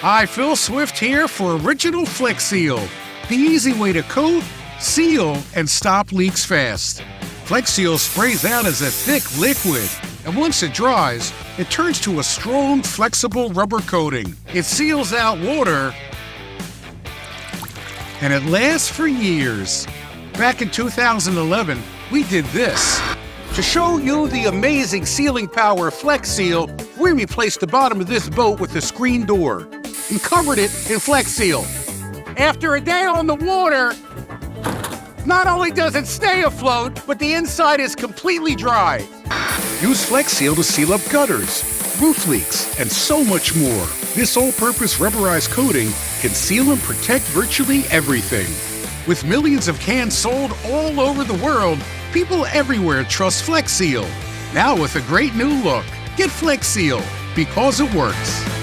Hi, Phil Swift here for Original Flex Seal, the easy way to coat, seal, and stop leaks fast. Flex Seal sprays out as a thick liquid, and once it dries, it turns to a strong, flexible rubber coating. It seals out water, and it lasts for years. Back in 2011, we did this. To show you the amazing sealing power of Flex Seal, we replaced the bottom of this boat with a screen door and covered it in Flex Seal. After a day on the water, not only does it stay afloat, but the inside is completely dry. Use Flex Seal to seal up gutters, roof leaks, and so much more. This all-purpose rubberized coating can seal and protect virtually everything. With millions of cans sold all over the world, people everywhere trust Flex Seal. Now with a great new look, get Flex Seal because it works.